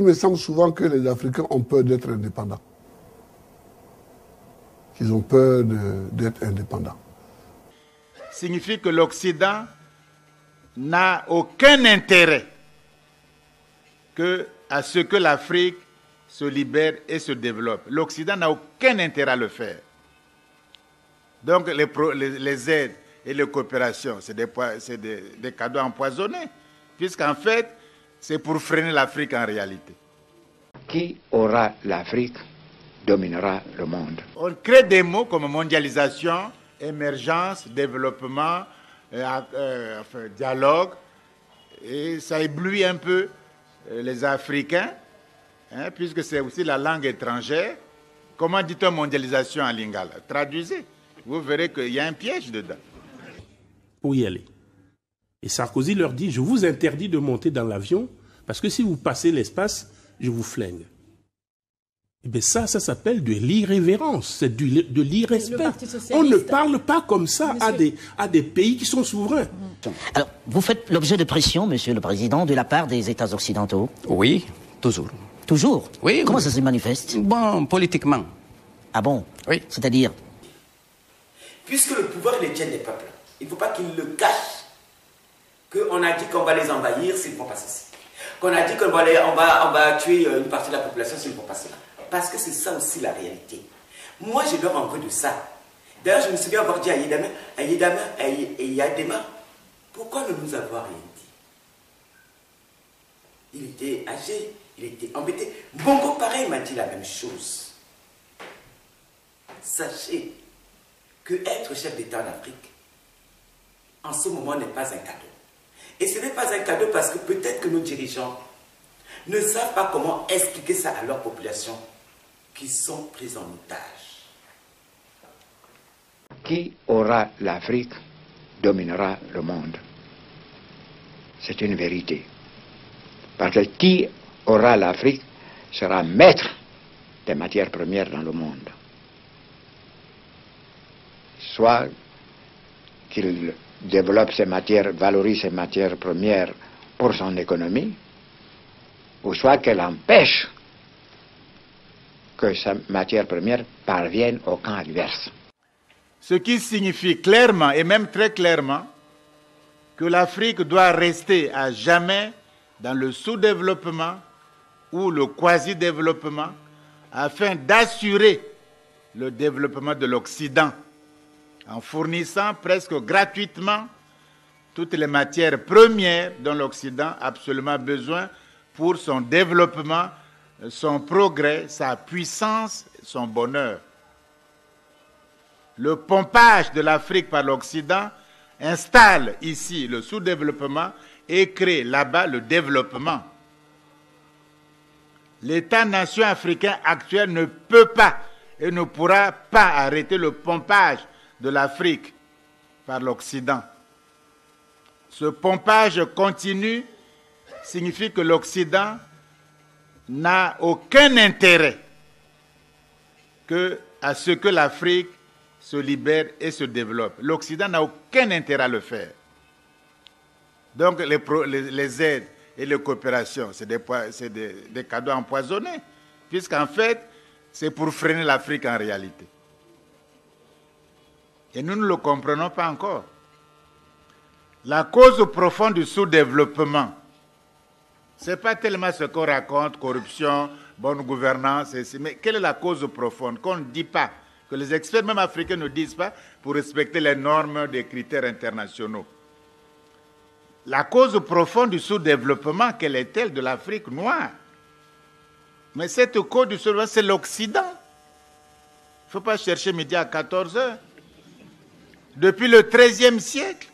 me semble souvent que les Africains ont peur d'être indépendants. Ils ont peur d'être indépendants. Signifie que l'Occident n'a aucun intérêt à ce que l'Afrique se libère et se développe. L'Occident n'a aucun intérêt à le faire. Donc les aides et les coopérations, c'est des cadeaux empoisonnés, puisqu'en fait, c'est pour freiner l'Afrique en réalité. Qui aura l'Afrique dominera le monde. On crée des mots comme mondialisation, émergence, développement, dialogue, et ça éblouit un peu les Africains, hein, puisque c'est aussi la langue étrangère. Comment dit-on mondialisation en lingala? Traduisez. Vous verrez qu'il y a un piège dedans. Pour y aller. Et Sarkozy leur dit, je vous interdis de monter dans l'avion, parce que si vous passez l'espace, je vous flingue. Eh bien ça s'appelle de l'irrévérence, c'est de l'irrespect. On ne parle pas comme ça à des pays qui sont souverains. Alors, vous faites l'objet de pression, Monsieur le Président, de la part des États occidentaux? Oui, toujours. Toujours? Oui. Comment ça se manifeste? Bon, politiquement. Ah bon? Oui. C'est-à-dire? Puisque le pouvoir les tient des peuples, il ne faut pas qu'ils le cachent. Qu'on a dit qu'on va les envahir s'ils ne font pas ceci. Qu'on a dit qu'on va tuer une partie de la population s'ils ne font pas cela. Parce que c'est ça aussi la réalité. Moi, je leur en veux de ça. D'ailleurs, je me souviens avoir dit à Yadema, pourquoi ne nous avoir rien dit? Il était âgé, il était embêté. Bongo, pareil, m'a dit la même chose. Sachez que être chef d'État en Afrique, en ce moment, n'est pas un cadeau. Et ce n'est pas un cadeau parce que peut-être que nos dirigeants ne savent pas comment expliquer ça à leur population qui sont prises en otage. Qui aura l'Afrique dominera le monde. C'est une vérité. Parce que qui aura l'Afrique sera maître des matières premières dans le monde. Soit qu'il développe ces matières, valorise ces matières premières pour son économie, ou soit qu'elle empêche que sa matière première parvienne au camp adverse. Ce qui signifie clairement, et même très clairement, que l'Afrique doit rester à jamais dans le sous-développement ou le quasi-développement afin d'assurer le développement de l'Occident en fournissant presque gratuitement toutes les matières premières dont l'Occident a absolument besoin pour son développement, son progrès, sa puissance, son bonheur. Le pompage de l'Afrique par l'Occident installe ici le sous-développement et crée là-bas le développement. L'État-nation africain actuel ne peut pas et ne pourra pas arrêter le pompage de l'Afrique par l'Occident. Ce pompage continu signifie que l'Occident n'a aucun intérêt à ce que l'Afrique se libère et se développe. L'Occident n'a aucun intérêt à le faire. Donc les aides et les coopérations, c'est des cadeaux empoisonnés, puisqu'en fait, c'est pour freiner l'Afrique en réalité. Et nous ne le comprenons pas encore. La cause profonde du sous-développement, ce n'est pas tellement ce qu'on raconte, corruption, bonne gouvernance, mais quelle est la cause profonde qu'on ne dit pas, que les experts même africains ne disent pas pour respecter les normes des critères internationaux. La cause profonde du sous-développement, quelle est-elle de l'Afrique noire? Mais cette cause du sous-développement, c'est l'Occident. Il ne faut pas chercher midi à 14 heures. Depuis le XIIIe siècle,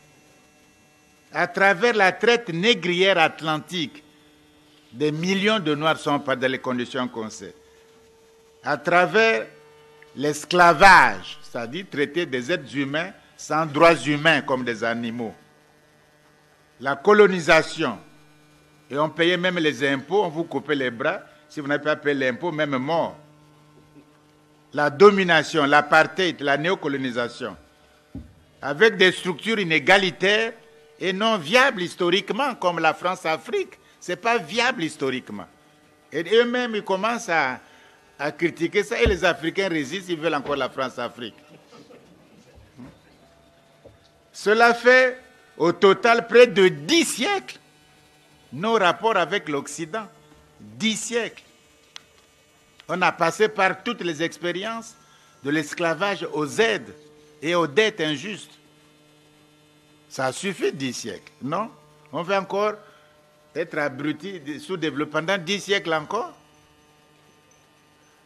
à travers la traite négrière atlantique, des millions de Noirs sont pas dans les conditions qu'on sait. À travers l'esclavage, c'est-à-dire traiter des êtres humains sans droits humains comme des animaux. La colonisation, et on payait même les impôts, on vous coupait les bras, si vous n'avez pas payé l'impôt, même mort. La domination, l'apartheid, la néocolonisation, avec des structures inégalitaires et non viables historiquement, comme la France-Afrique. Ce n'est pas viable historiquement. Et eux-mêmes, ils commencent à critiquer ça. Et les Africains résistent, ils veulent encore la France-Afrique. Cela fait au total près de 10 siècles nos rapports avec l'Occident. 10 siècles. On a passé par toutes les expériences de l'esclavage aux aides et aux dettes injustes. Ça a suffi 10 siècles, non? On veut encore être abruti, sous-développé pendant 10 siècles encore?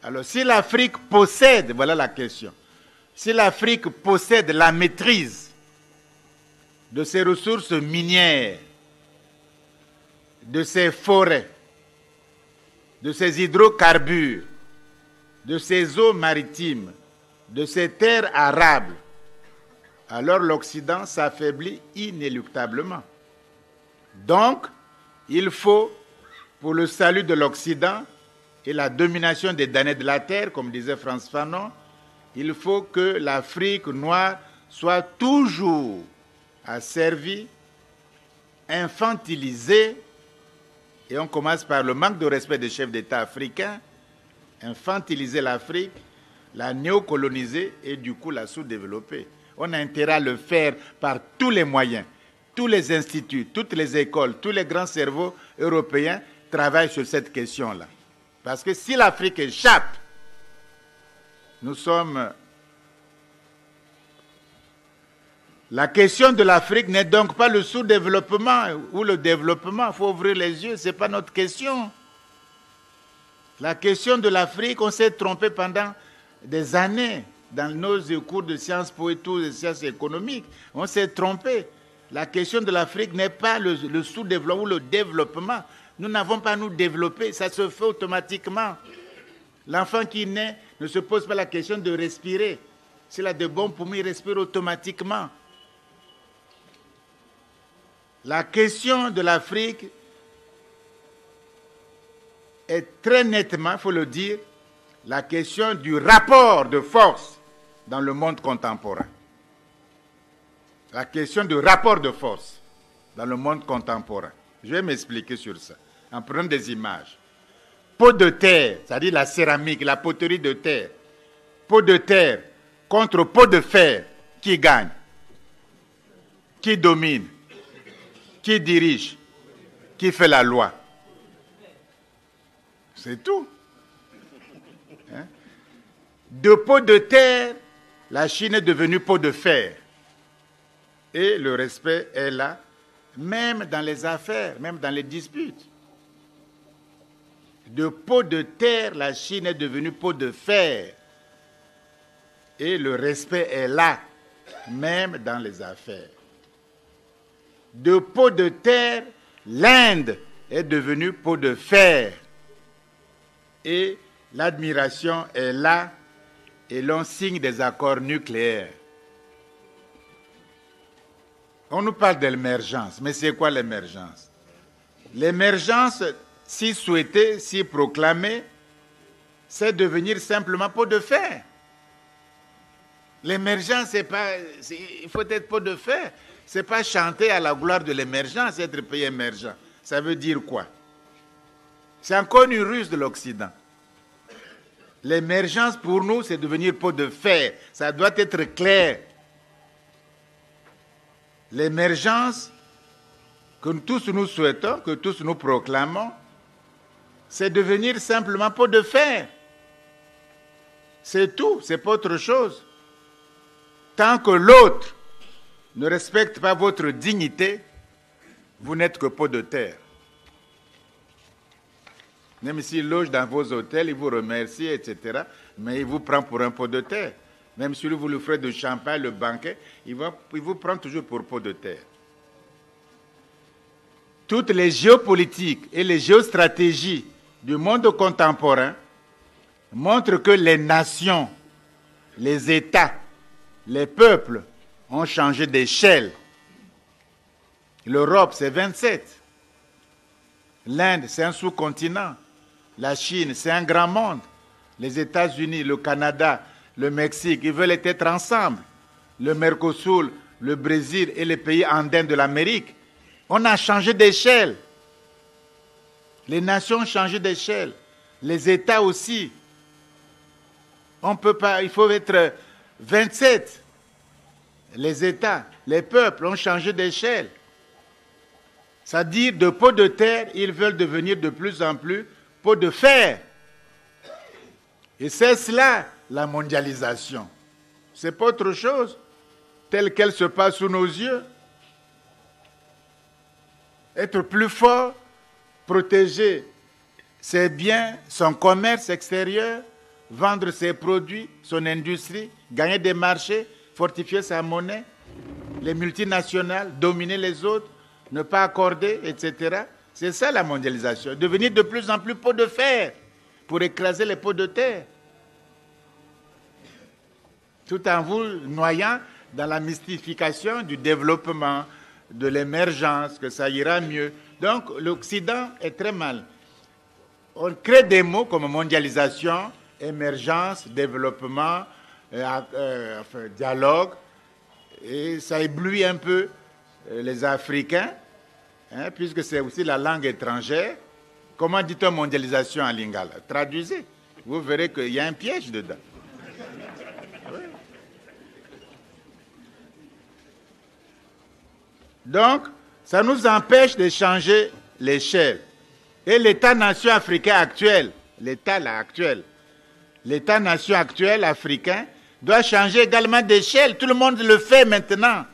Alors, si l'Afrique possède, voilà la question, si l'Afrique possède la maîtrise de ses ressources minières, de ses forêts, de ses hydrocarbures, de ses eaux maritimes, de ses terres arables, alors l'Occident s'affaiblit inéluctablement. Donc, il faut, pour le salut de l'Occident et la domination des damnés de la terre, comme disait Frantz Fanon, il faut que l'Afrique noire soit toujours asservie, infantilisée, et on commence par le manque de respect des chefs d'État africains, infantiliser l'Afrique, la néocoloniser et du coup la sous-développer. On a intérêt à le faire par tous les moyens. Tous les instituts, toutes les écoles, tous les grands cerveaux européens travaillent sur cette question-là. Parce que si l'Afrique échappe, nous sommes... La question de l'Afrique n'est donc pas le sous-développement ou le développement. Il faut ouvrir les yeux, ce n'est pas notre question. La question de l'Afrique, on s'est trompé pendant des années dans nos cours de Sciences Po et tout, de sciences économiques. On s'est trompé. La question de l'Afrique n'est pas le sous-développement ou le développement. Nous n'avons pas à nous développer, ça se fait automatiquement. L'enfant qui naît ne se pose pas la question de respirer. S'il a de bons poumons, il respire automatiquement. La question de l'Afrique est très nettement, il faut le dire, la question du rapport de force dans le monde contemporain. La question du rapport de force dans le monde contemporain. Je vais m'expliquer sur ça, en prenant des images. Pot de terre, c'est-à-dire la céramique, la poterie de terre. Pot de terre contre pot de fer, qui gagne? Qui domine? Qui dirige? Qui fait la loi? C'est tout. Hein? De pot de terre, la Chine est devenue pot de fer. Et le respect est là, même dans les affaires, même dans les disputes. De pot de terre, la Chine est devenue pot de fer. Et le respect est là, même dans les affaires. De pot de terre, l'Inde est devenue pot de fer. Et l'admiration est là, et l'on signe des accords nucléaires. On nous parle de l'émergence, mais c'est quoi l'émergence? L'émergence, si souhaitée, si proclamée, c'est devenir simplement pot de fer. L'émergence, c'est pas... il faut être pot de fer. C'est pas chanter à la gloire de l'émergence, être pays émergent. Ça veut dire quoi? C'est encore une ruse de l'Occident. L'émergence, pour nous, c'est devenir pot de fer. Ça doit être clair. L'émergence que tous nous souhaitons, que tous nous proclamons, c'est devenir simplement pot de fer. C'est tout, c'est pas autre chose. Tant que l'autre ne respecte pas votre dignité, vous n'êtes que pot de terre. Même s'il loge dans vos hôtels, il vous remercie, etc., mais il vous prend pour un pot de terre. Même si vous lui ferez de champagne, le banquet, il vous prend toujours pour pot de terre. Toutes les géopolitiques et les géostratégies du monde contemporain montrent que les nations, les États, les peuples ont changé d'échelle. L'Europe, c'est 27. L'Inde, c'est un sous-continent. La Chine, c'est un grand monde. Les États-Unis, le Canada, le Mexique, ils veulent être ensemble. Le Mercosur, le Brésil et les pays andins de l'Amérique. On a changé d'échelle. Les nations ont changé d'échelle. Les États aussi. On peut pas, il faut être 27. Les États, les peuples ont changé d'échelle. C'est-à-dire, de pot de terre, ils veulent devenir de plus en plus pot de fer. Et c'est cela, la mondialisation. Ce n'est pas autre chose, telle qu'elle se passe sous nos yeux. Être plus fort, protéger ses biens, son commerce extérieur, vendre ses produits, son industrie, gagner des marchés, fortifier sa monnaie, les multinationales, dominer les autres, ne pas accorder, etc. C'est ça la mondialisation. Devenir de plus en plus pot de fer pour écraser les pots de terre. Tout en vous noyant dans la mystification du développement, de l'émergence, que ça ira mieux. Donc l'Occident est très mal. On crée des mots comme mondialisation, émergence, développement, dialogue, et ça éblouit un peu les Africains, hein, puisque c'est aussi la langue étrangère. Comment dit-on mondialisation en lingala? Traduisez. Vous verrez qu'il y a un piège dedans. Oui. Donc, ça nous empêche de changer l'échelle. Et l'État-nation africain actuel, l'État-nation actuel africain doit changer également d'échelle. Tout le monde le fait maintenant.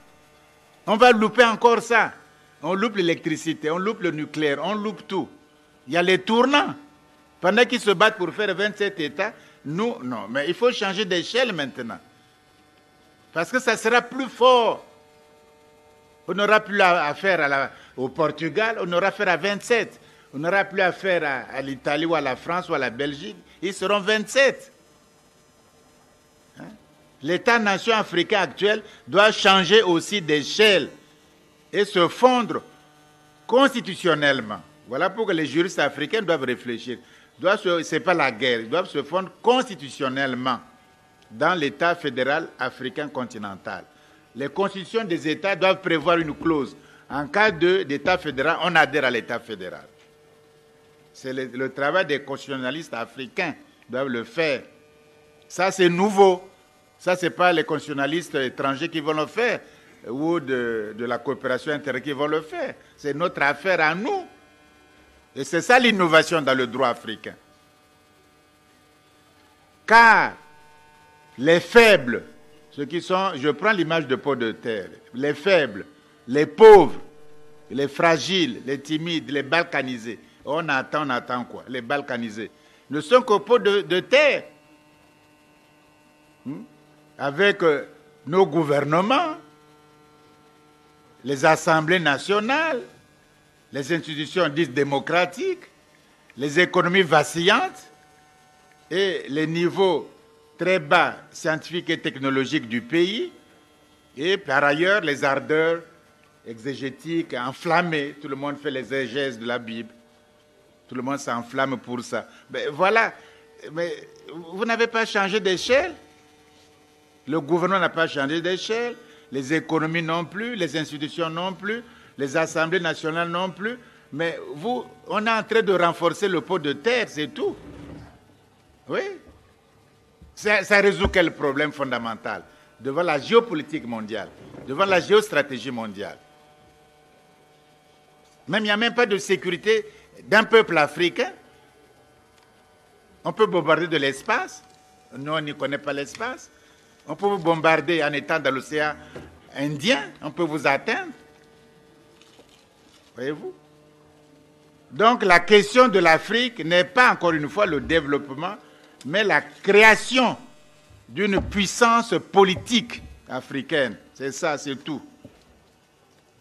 On va louper encore ça. On loupe l'électricité, on loupe le nucléaire, on loupe tout. Il y a les tournants. Pendant qu'ils se battent pour faire 27 États, nous, non. Mais il faut changer d'échelle maintenant. Parce que ça sera plus fort. On n'aura plus affaire au Portugal, on aura affaire à 27. On n'aura plus affaire à l'Italie ou à la France ou à la Belgique. Ils seront 27. Hein? L'État-nation africain actuel doit changer aussi d'échelle et se fondre constitutionnellement. Voilà pourquoi les juristes africains doivent réfléchir. Ce n'est pas la guerre, ils doivent se fondre constitutionnellement dans l'État fédéral africain continental. Les constitutions des États doivent prévoir une clause. En cas d'État fédéral, on adhère à l'État fédéral. C'est le travail des constitutionnalistes africains qui doivent le faire. Ça, c'est nouveau. Ça, ce n'est pas les constitutionnalistes étrangers qui vont le faire ou de la coopération intérieure qui vont le faire. C'est notre affaire à nous. Et c'est ça l'innovation dans le droit africain. Car les faibles, ceux qui sont, je prends l'image de pot de terre, les faibles, les pauvres, les fragiles, les timides, les balkanisés, on attend quoi? Les balkanisés ne sont qu'au pot de terre. Avec nos gouvernements, les assemblées nationales, les institutions dites démocratiques, les économies vacillantes et les niveaux très bas scientifiques et technologiques du pays, et par ailleurs les ardeurs exégétiques enflammées. Tout le monde fait les exégèses de la Bible. Tout le monde s'enflamme pour ça. Mais voilà, mais vous n'avez pas changé d'échelle. Le gouvernement n'a pas changé d'échelle, les économies non plus, les institutions non plus, les assemblées nationales non plus. Mais vous, on est en train de renforcer le pot de terre, c'est tout. Oui. Ça résout quel problème fondamental devant la géopolitique mondiale, devant la géostratégie mondiale? Même il n'y a même pas de sécurité d'un peuple africain. On peut bombarder de l'espace. Nous, on n'y connaît pas l'espace. On peut vous bombarder en étant dans l'océan Indien. On peut vous atteindre. Voyez-vous? Donc la question de l'Afrique n'est pas encore une fois le développement, mais la création d'une puissance politique africaine. C'est ça, c'est tout.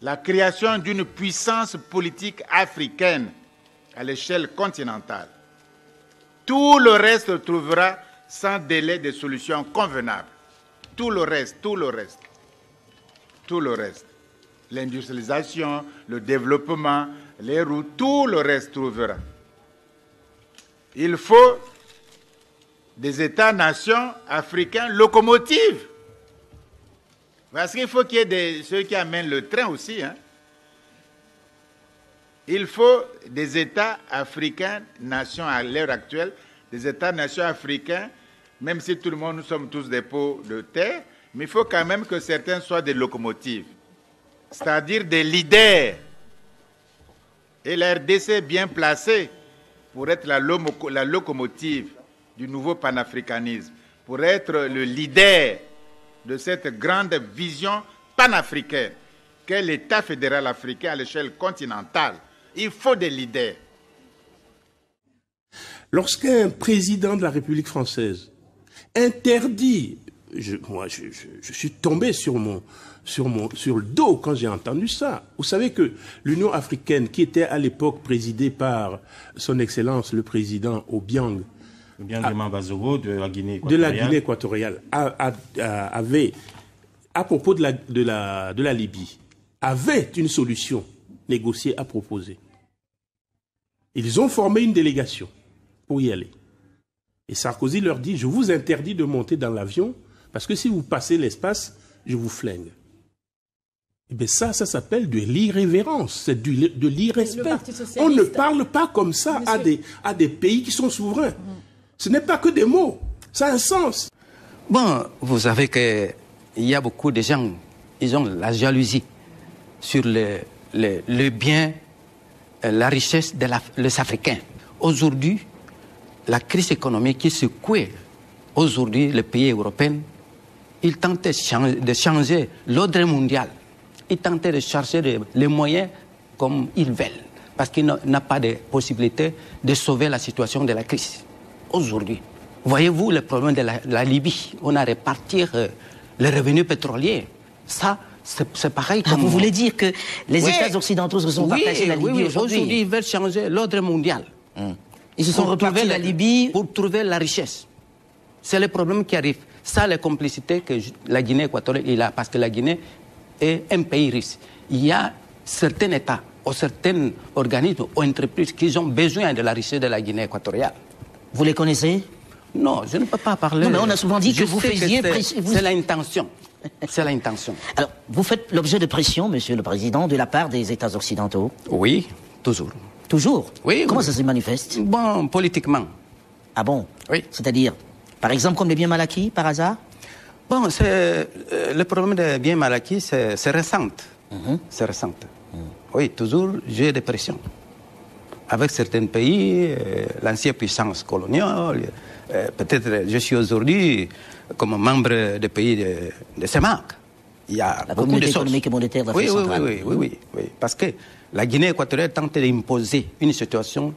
La création d'une puissance politique africaine à l'échelle continentale. Tout le reste trouvera sans délai des solutions convenables. Tout le reste. L'industrialisation, le développement, les routes, tout le reste trouvera. Il faut des États-nations africains locomotives. Parce qu'il faut qu'il y ait ceux qui amènent le train aussi. Hein. Il faut des États africains, nations à l'heure actuelle, des États-nations africains, même si tout le monde, nous sommes tous des pots de terre, mais il faut quand même que certains soient des locomotives, c'est-à-dire des leaders. Et la RDC est bien placée pour être la locomotive du nouveau panafricanisme, pour être le leader de cette grande vision panafricaine qu'est l'État fédéral africain à l'échelle continentale. Il faut des leaders. Lorsqu'un président de la République française interdit, je suis tombé sur le dos quand j'ai entendu ça. Vous savez que l'Union africaine, qui était à l'époque présidée par son Excellence le président Obiang, de la Guinée équatoriale, avait, à propos de la Libye, avait une solution négociée à proposer. Ils ont formé une délégation pour y aller. Et Sarkozy leur dit, je vous interdis de monter dans l'avion, parce que si vous passez l'espace, je vous flingue. Eh bien ça s'appelle de l'irrévérence, c'est de l'irrespect. On ne parle pas comme ça à des pays qui sont souverains. Ce n'est pas que des mots, ça a un sens. Bon, vous savez qu'il y a beaucoup de gens, ils ont la jalousie sur le bien, la richesse des Africains. Aujourd'hui, la crise économique qui secoue aujourd'hui les pays européens, ils tentent de changer l'ordre mondial. Ils tentent de chercher les moyens comme ils veulent. Parce qu'il n'y a pas de possibilité de sauver la situation de la crise. Aujourd'hui, voyez-vous le problème de la Libye. On a réparti les revenus pétroliers. Ça, c'est pareil. Vous voulez dire que les États occidentaux se sont partagés la Libye aujourd'hui? Aujourd'hui, ils veulent changer l'ordre mondial. Ils se sont retrouvés la Libye pour trouver la richesse. C'est le problème qui arrive. Ça, la complicité que la Guinée équatoriale a, parce que la Guinée est un pays riche. Il y a certains États ou certains organismes ou entreprises qui ont besoin de la richesse de la Guinée équatoriale. Vous les connaissez? Non, je ne peux pas parler. Non, mais on a souvent dit que vous faisiez... C'est l'intention. C'est l'intention. Alors, vous faites l'objet de pression, Monsieur le Président, de la part des États occidentaux? Oui, toujours. Toujours? Oui. Comment ça se manifeste? Bon, politiquement. Ah bon? Oui. C'est-à-dire, par exemple, comme les biens mal acquis, par hasard? Bon, le problème des biens mal acquis, c'est récent. C'est récent. Oui, toujours, j'ai des pressions. Avec certains pays, l'ancienne puissance coloniale, peut-être je suis aujourd'hui comme membre des pays de CEMAC. Il y a la beaucoup communauté de choses. économique et monétaire d'Afrique centrale. Oui. Parce que la Guinée équatoriale tente d'imposer une situation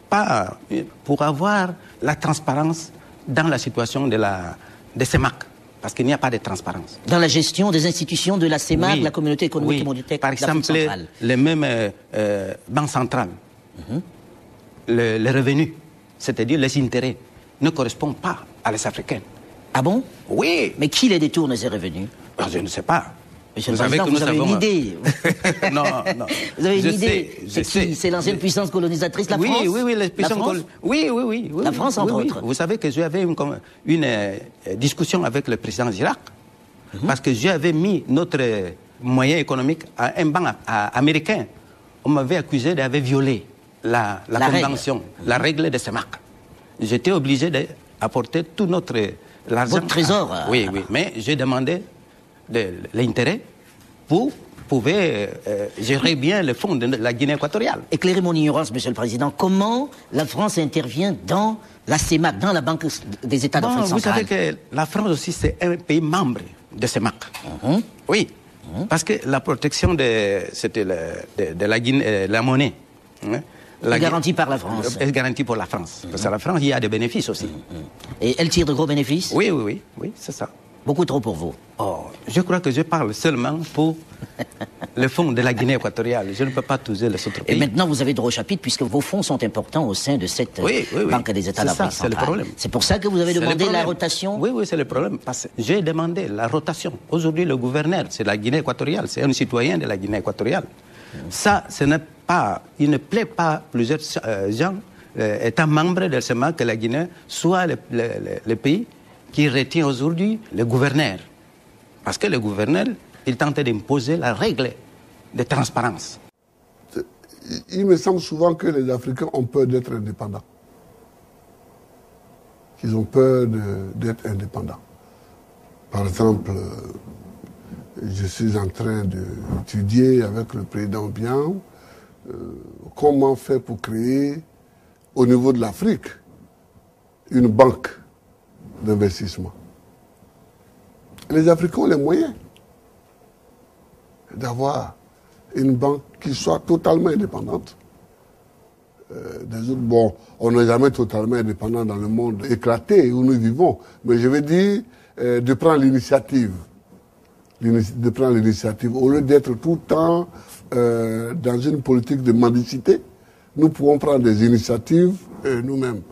pas pour avoir la transparence dans la situation de CEMAC. Parce qu'il n'y a pas de transparence. Dans la gestion des institutions de la CEMAC, oui, la communauté économique et monétaire d'Afrique centrale. Par exemple, les mêmes banques centrales, les revenus, c'est-à-dire les intérêts, ne correspondent pas à les Africains. Ah bon? Oui. Mais qui les détourne, ces revenus? Je ne sais pas. Monsieur le Président, vous avez une idée. Non. Vous avez une idée. C'est l'ancienne puissance colonisatrice, la France? Oui, les puissances oui. La France, entre autres. Vous savez que j'avais une discussion avec le président Chirac, parce que j'avais mis notre moyen économique à un banc américain. On m'avait accusé d'avoir violé la convention, la règle de CEMAC. J'étais obligé d'apporter tout notre l'argent. Votre trésor. Oui, mais j'ai demandé l'intérêt pour pouvoir gérer bien le fonds de la Guinée équatoriale. Éclairez mon ignorance, Monsieur le Président. Comment la France intervient dans la CEMAC, dans la Banque des États d'Afrique centrale? Vous savez que la France aussi, c'est un pays membre de CEMAC. Oui, parce que la protection de la Guinée, la monnaie, est garantie par la France. Est garantie pour la France. Parce que la France, il y a des bénéfices aussi. Et elle tire de gros bénéfices? Oui, c'est ça. Beaucoup trop pour vous? Je crois que je parle seulement pour le fonds de la Guinée équatoriale. Je ne peux pas toucher les autres pays. Et maintenant, vous avez droit au chapitre puisque vos fonds sont importants au sein de cette Banque des États d'Afrique centrale. C'est le problème. C'est pour ça que vous avez demandé la rotation? Oui, c'est le problème. J'ai demandé la rotation. Aujourd'hui, le gouverneur, c'est la Guinée équatoriale. C'est un citoyen de la Guinée équatoriale. Ça, il ne plaît pas plusieurs gens, étant membres de CEMAC, que la Guinée soit le pays qui retient aujourd'hui le gouverneur. Parce que le gouverneur, il tente d'imposer la règle de transparence. il me semble souvent que les Africains ont peur d'être indépendants. Ils ont peur d'être indépendants. Par exemple, je suis en train d'étudier avec le président Bian comment faire pour créer au niveau de l'Afrique une banque d'investissement. Les Africains ont les moyens d'avoir une banque qui soit totalement indépendante des autres. Bon, on n'est jamais totalement indépendant dans le monde éclaté où nous vivons, mais je veux dire de prendre l'initiative. De prendre l'initiative. Au lieu d'être tout le temps dans une politique de mendicité, nous pouvons prendre des initiatives nous-mêmes.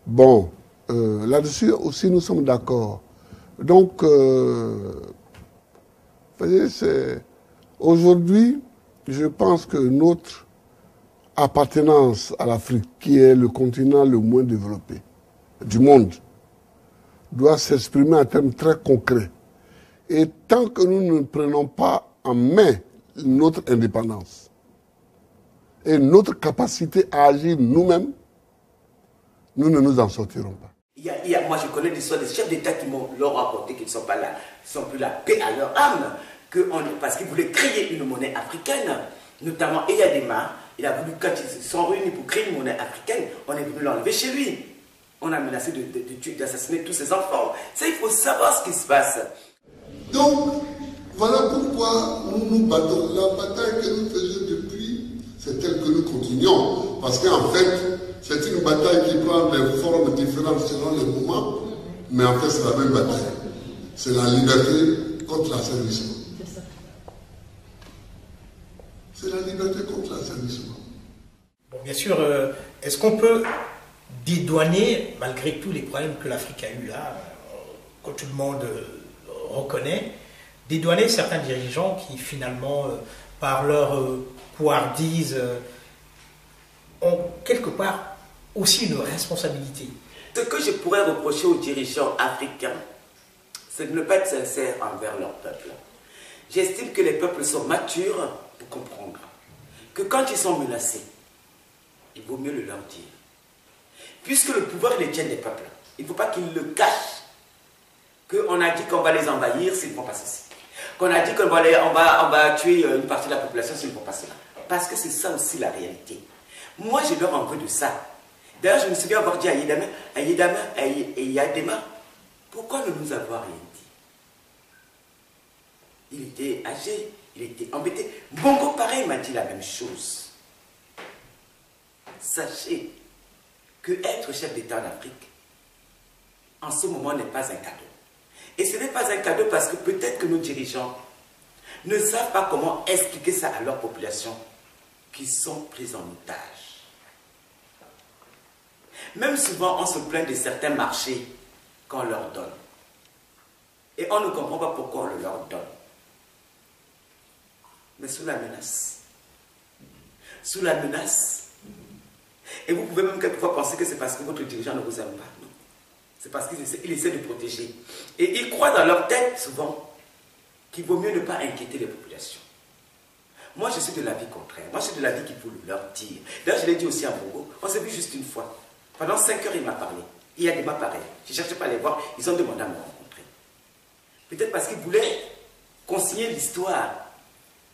Bon, là-dessus aussi nous sommes d'accord. Donc, aujourd'hui, je pense que notre appartenance à l'Afrique, qui est le continent le moins développé du monde, doit s'exprimer en termes très concrets. Et tant que nous ne prenons pas en main notre indépendance et notre capacité à agir nous-mêmes, nous ne nous en sortirons pas. Moi, je connais l'histoire des chefs d'État qui m'ont raconté qu'ils ne sont pas là, ils ne sont plus la paix à leur âme, parce qu'ils voulaient créer une monnaie africaine, notamment Eyadema. Il a voulu, quand ils sont réunis pour créer une monnaie africaine, on est venu l'enlever chez lui. On a menacé d'assassiner tous ses enfants. Ça, il faut savoir ce qui se passe. Donc, voilà pourquoi nous nous battons. La bataille que nous faisons depuis, c'est telle que nous continuons. Parce qu'en fait, c'est une bataille qui prend des formes différentes selon les moments, mais en fait, c'est la même bataille. C'est la liberté contre l'asservissement. C'est la liberté contre l'asservissement. Bon, bien sûr, est-ce qu'on peut dédouaner, malgré tous les problèmes que l'Afrique a eu là, que tout le monde reconnaît, dédouaner certains dirigeants qui finalement, par leur couardise, ont quelque part aussi une responsabilité? Ce que je pourrais reprocher aux dirigeants africains, c'est de ne pas être sincères envers leur peuple. J'estime que les peuples sont matures pour comprendre que quand ils sont menacés, il vaut mieux le leur dire. Puisque le pouvoir les tient des peuples, il ne faut pas qu'ils le cachent. Qu'on a dit qu'on va les envahir s'ils ne font pas ceci. Qu'on a dit qu'on va tuer une partie de la population s'ils ne font pas cela. Parce que c'est ça aussi la réalité. Moi, je leur en veux de ça. D'ailleurs, je me souviens avoir dit à Eyadema, pourquoi ne nous avoir rien dit? Il était âgé, il était embêté. Bongo, pareil, m'a dit la même chose. Sachez que être chef d'État en Afrique, en ce moment, n'est pas un cadeau. Et ce n'est pas un cadeau parce que peut-être que nos dirigeants ne savent pas comment expliquer ça à leur population qui sont prises en otage. Même souvent, on se plaint de certains marchés qu'on leur donne. Et on ne comprend pas pourquoi on le leur donne. Mais sous la menace. Sous la menace. Et vous pouvez même quelquefois penser que c'est parce que votre dirigeant ne vous aime pas. Non. C'est parce qu'il essaie de protéger. Et ils croient dans leur tête, souvent, qu'il vaut mieux ne pas inquiéter les populations. Moi, je suis de l'avis contraire. Moi, je suis de l'avis qu'il faut leur dire. D'ailleurs, je l'ai dit aussi à Bongo. On s'est vu juste une fois. Pendant 5 heures, il m'a parlé. Il y a des mois pareils. Je ne cherchais pas à les voir. Ils ont demandé à me rencontrer. Peut-être parce qu'ils voulaient consigner l'histoire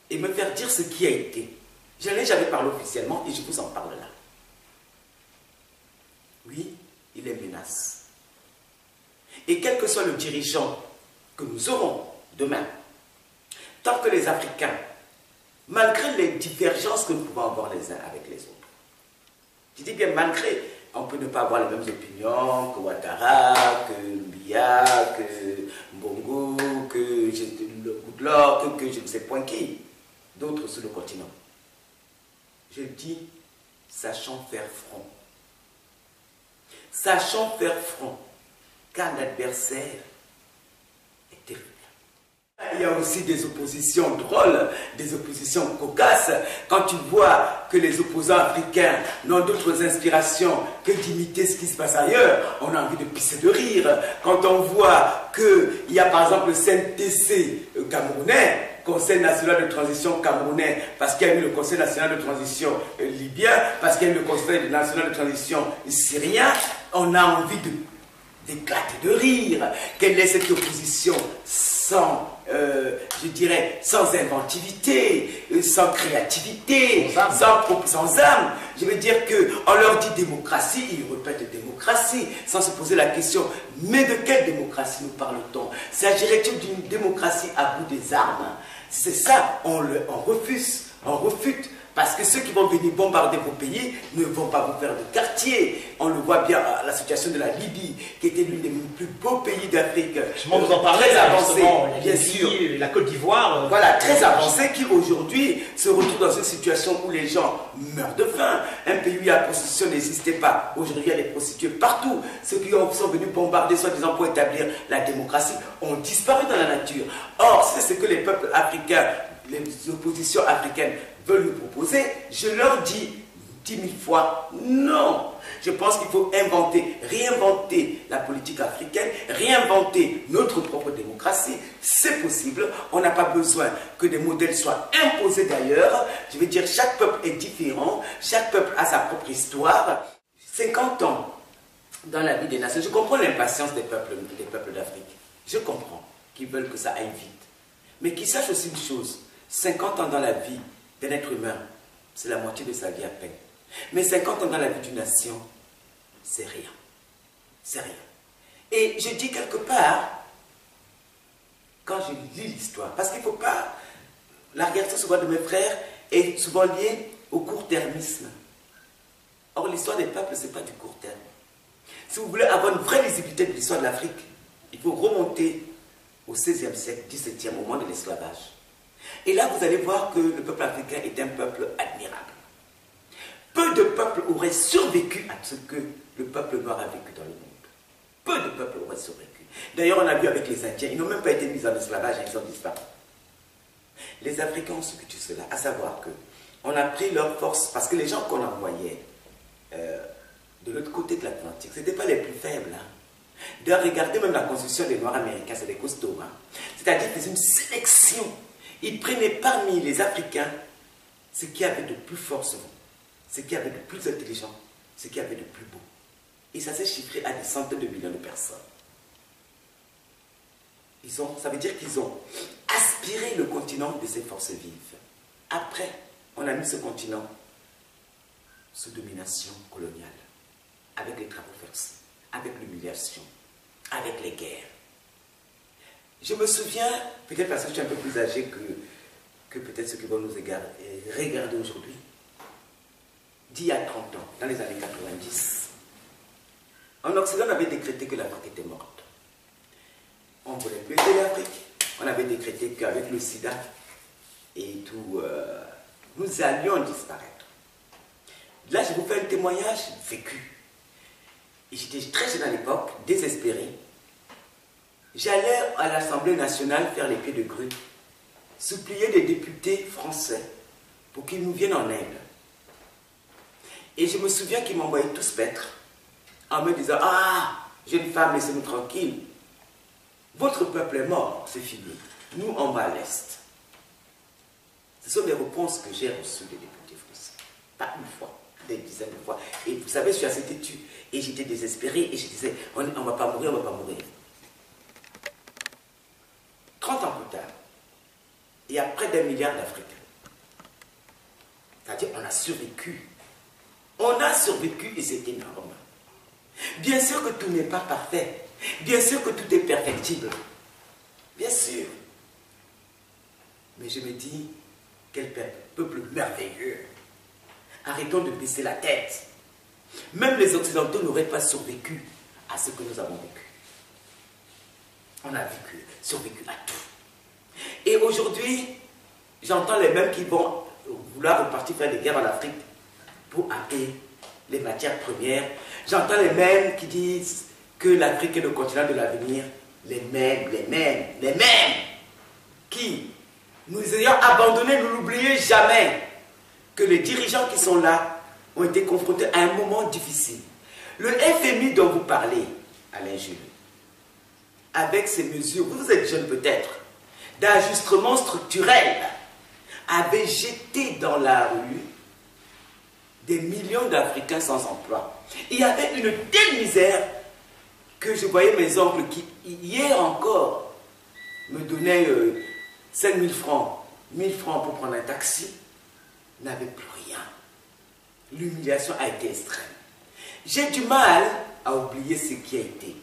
et me faire dire ce qui a été. J'avais parlé officiellement et je vous en parle là. Oui, il les menace. Et quel que soit le dirigeant que nous aurons demain, tant que les Africains, malgré les divergences que nous pouvons avoir les uns avec les autres, je dis bien malgré, on peut ne pas avoir les mêmes opinions que Ouattara, que Biya, que Mbongo, que Goodluck, que je ne sais point qui, d'autres sur le continent. Je dis, sachons faire front. Sachons faire front, car l'adversaire est terrible. Il y a aussi des oppositions drôles, des oppositions cocasses. Quand tu vois que les opposants africains n'ont d'autres inspirations que d'imiter ce qui se passe ailleurs, on a envie de pisser de rire. Quand on voit qu'il y a par exemple le CNTC camerounais, Conseil national de transition camerounais, parce qu'il y a eu le Conseil national de transition libyen, parce qu'il y a eu le Conseil national de transition syrien, on a envie d'éclater de rire. Quelle est cette opposition sans, je dirais, sans inventivité, sans créativité, sans âme. Je veux dire qu'on leur dit démocratie, ils répètent démocratie, sans se poser la question, mais de quelle démocratie nous parle-t-on? S'agirait-il d'une démocratie à bout des armes? C'est ça, on refuse, on refute. Parce que ceux qui vont venir bombarder vos pays ne vont pas vous faire de quartier. On le voit bien à la situation de la Libye, qui était l'une des plus beaux pays d'Afrique. Justement, vous en parlez, très avancé, bien sûr. La Côte d'Ivoire. Voilà, très avancé, qui aujourd'hui se retrouve dans une situation où les gens meurent de faim. Un pays où la prostitution n'existait pas. Aujourd'hui, il y a des prostituées partout. Ceux qui sont venus bombarder, soi-disant, pour établir la démocratie, ont disparu dans la nature. Or, c'est ce que les peuples africains, les oppositions africaines veulent nous proposer, je leur dis 10 000 fois non. Je pense qu'il faut réinventer la politique africaine, réinventer notre propre démocratie. C'est possible. On n'a pas besoin que des modèles soient imposés d'ailleurs. Je veux dire, chaque peuple est différent, chaque peuple a sa propre histoire. 50 ans dans la vie des nations, je comprends l'impatience des peuples d'Afrique. Je comprends qu'ils veulent que ça aille vite. Mais qu'ils sachent aussi une chose, 50 ans dans la vie d'un être humain, c'est la moitié de sa vie à peine. Mais 50 ans dans la vie d'une nation, c'est rien. C'est rien. Et je dis quelque part, quand je lis l'histoire, parce qu'il ne faut pas... La réaction souvent de mes frères est souvent liée au court-termisme. Or, l'histoire des peuples, ce n'est pas du court terme. Si vous voulez avoir une vraie lisibilité de l'histoire de l'Afrique, il faut remonter au XVIe siècle, XVIIe, au moment de l'esclavage. Et là, vous allez voir que le peuple africain est un peuple admirable. Peu de peuples auraient survécu à ce que le peuple noir a vécu dans le monde. Peu de peuples auraient survécu. D'ailleurs, on a vu avec les Indiens, ils n'ont même pas été mis en esclavage, ils ont disparu. Les Africains ont vécu cela, à savoir que on a pris leur force, parce que les gens qu'on envoyait de l'autre côté de l'Atlantique, ce n'étaient pas les plus faibles. Hein. D'ailleurs, regardez même la constitution des Noirs américains, c'est des costauds. Hein. C'est-à-dire que c'est une sélection. Ils prenaient parmi les Africains ce qui avait de plus fort selon, ce qui avait de plus intelligent, ce qui avait de plus beau. Et ça s'est chiffré à des centaines de millions de personnes. Ça veut dire qu'ils ont aspiré le continent de ces forces vives. Après, on a mis ce continent sous domination coloniale, avec les travaux forcés, avec l'humiliation, avec les guerres. Je me souviens, peut-être parce que je suis un peu plus âgé que peut-être ceux qui vont nous regarder aujourd'hui, d'il y a 30 ans, dans les années 90, en Occident, on avait décrété que l'Afrique était morte. On ne voulait plus aider l'Afrique. On avait décrété qu'avec le sida et tout, nous allions disparaître. Là, je vous fais un témoignage vécu. Et j'étais très jeune à l'époque, désespéré. J'allais à l'Assemblée nationale faire les pieds de grue, supplier des députés français pour qu'ils nous viennent en aide. Et je me souviens qu'ils m'envoyaient tous paître en me disant « Ah, jeune femme, laissez-nous tranquille. Votre peuple est mort, c'est fini. Nous, on va à l'Est. » Ce sont des réponses que j'ai reçues des députés français. Pas une fois, des dizaines de fois. Et vous savez, je suis assez têtu. Et j'étais désespéré et je disais « On ne va pas mourir, on ne va pas mourir. » 30 ans plus tard, il y a près d'1 milliard d'Africains. C'est-à-dire qu'on a survécu. On a survécu et c'est énorme. Bien sûr que tout n'est pas parfait. Bien sûr que tout est perfectible. Bien sûr. Mais je me dis, quel peuple merveilleux. Arrêtons de baisser la tête. Même les Occidentaux n'auraient pas survécu à ce que nous avons vécu. On a survécu à tout. Et aujourd'hui, j'entends les mêmes qui vont vouloir repartir faire des guerres en Afrique pour happer les matières premières. J'entends les mêmes qui disent que l'Afrique est le continent de l'avenir. Les mêmes, qui, nous ayant abandonnés, nous n'oubliez jamais que les dirigeants qui sont là ont été confrontés à un moment difficile. Le FMI dont vous parlez, Alain Jules, avec ces mesures, vous êtes jeune peut-être, d'ajustement structurel avait jeté dans la rue des millions d'Africains sans emploi. Il y avait une telle misère que je voyais mes oncles qui, hier encore, me donnaient 5 000 francs, 1000 francs pour prendre un taxi, n'avaient plus rien. L'humiliation a été extrême. J'ai du mal à oublier ce qui a été.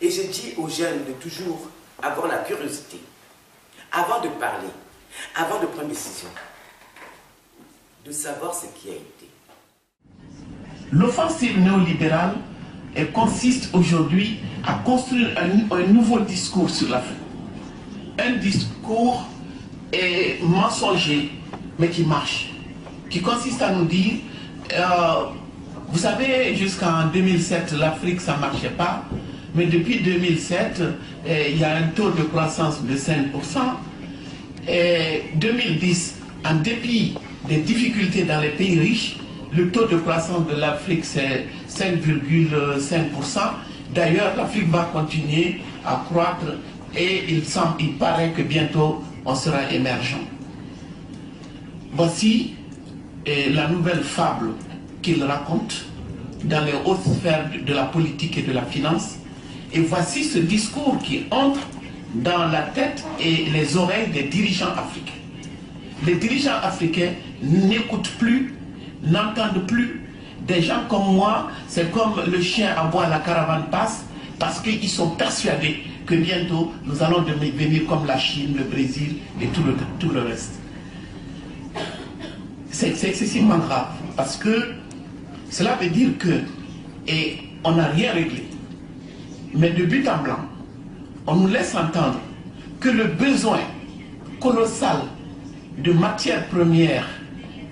Et je dis aux jeunes de toujours avoir la curiosité, avant de parler, avant de prendre une décision, de savoir ce qui a été. L'offensive néolibérale consiste aujourd'hui à construire un nouveau discours sur l'Afrique. Un discours mensonger, mais qui marche, qui consiste à nous dire, vous savez, jusqu'en 2007, l'Afrique, ça ne marchait pas, mais depuis 2007, il y a un taux de croissance de 5%. Et 2010, en dépit des difficultés dans les pays riches, le taux de croissance de l'Afrique, c'est 5,5%. D'ailleurs, l'Afrique va continuer à croître et il paraît que bientôt, on sera émergent. Voici la nouvelle fable qu'il raconte dans les hautes sphères de la politique et de la finance. Et voici ce discours qui entre dans la tête et les oreilles des dirigeants africains. Les dirigeants africains n'écoutent plus, n'entendent plus. Des gens comme moi, c'est comme le chien aboie, la caravane passe, parce qu'ils sont persuadés que bientôt nous allons devenir comme la Chine, le Brésil et tout le reste. C'est excessivement grave, parce que cela veut dire que, et on n'a rien réglé, mais de but en blanc, on nous laisse entendre que le besoin colossal de matières premières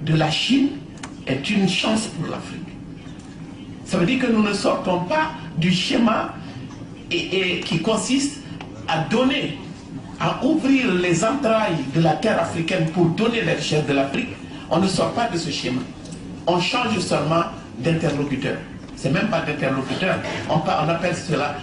de la Chine est une chance pour l'Afrique. Ça veut dire que nous ne sortons pas du schéma qui consiste à donner, à ouvrir les entrailles de la terre africaine pour donner les richesses de l'Afrique. On ne sort pas de ce schéma. On change seulement d'interlocuteur. C'est même pas d'interlocuteur. On appelle cela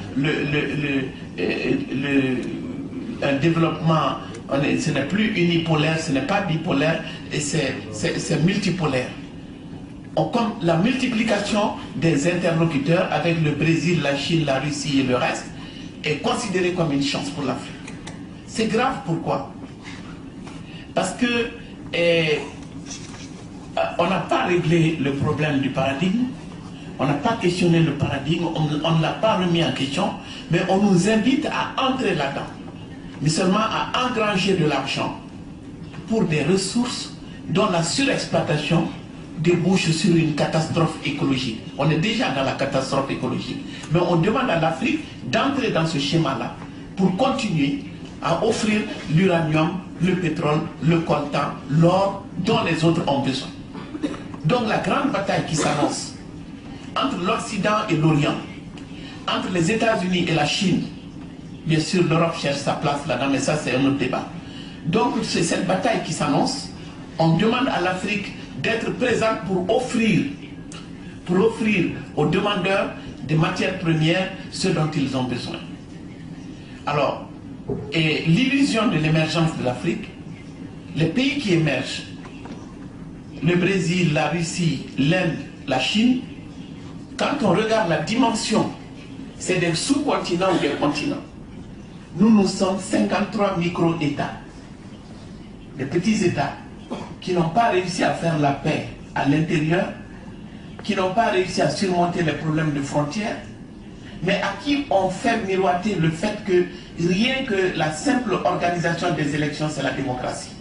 un développement. Ce n'est plus unipolaire, ce n'est pas bipolaire, et c'est multipolaire. Comme la multiplication des interlocuteurs avec le Brésil, la Chine, la Russie et le reste est considérée comme une chance pour l'Afrique. C'est grave, pourquoi? Parce que on n'a pas réglé le problème du paradigme, on n'a pas questionné le paradigme, on ne l'a pas remis en question, mais on nous invite à entrer là-dedans, mais seulement à engranger de l'argent pour des ressources dont la surexploitation débouche sur une catastrophe écologique. On est déjà dans la catastrophe écologique, mais on demande à l'Afrique d'entrer dans ce schéma-là pour continuer à offrir l'uranium, le pétrole, le coltan, l'or dont les autres ont besoin. Donc la grande bataille qui s'annonce entre l'Occident et l'Orient, entre les États-Unis et la Chine, bien sûr l'Europe cherche sa place là-dedans, mais ça c'est un autre débat. Donc c'est cette bataille qui s'annonce. On demande à l'Afrique d'être présente pour offrir aux demandeurs des matières premières ce dont ils ont besoin. Alors, et l'illusion de l'émergence de l'Afrique, les pays qui émergent, le Brésil, la Russie, l'Inde, la Chine, quand on regarde la dimension, c'est des sous-continents ou des continents. Nous sommes 53 micro-États, des petits États qui n'ont pas réussi à faire la paix à l'intérieur, qui n'ont pas réussi à surmonter les problèmes de frontières, mais à qui on fait miroiter le fait que rien que la simple organisation des élections, c'est la démocratie.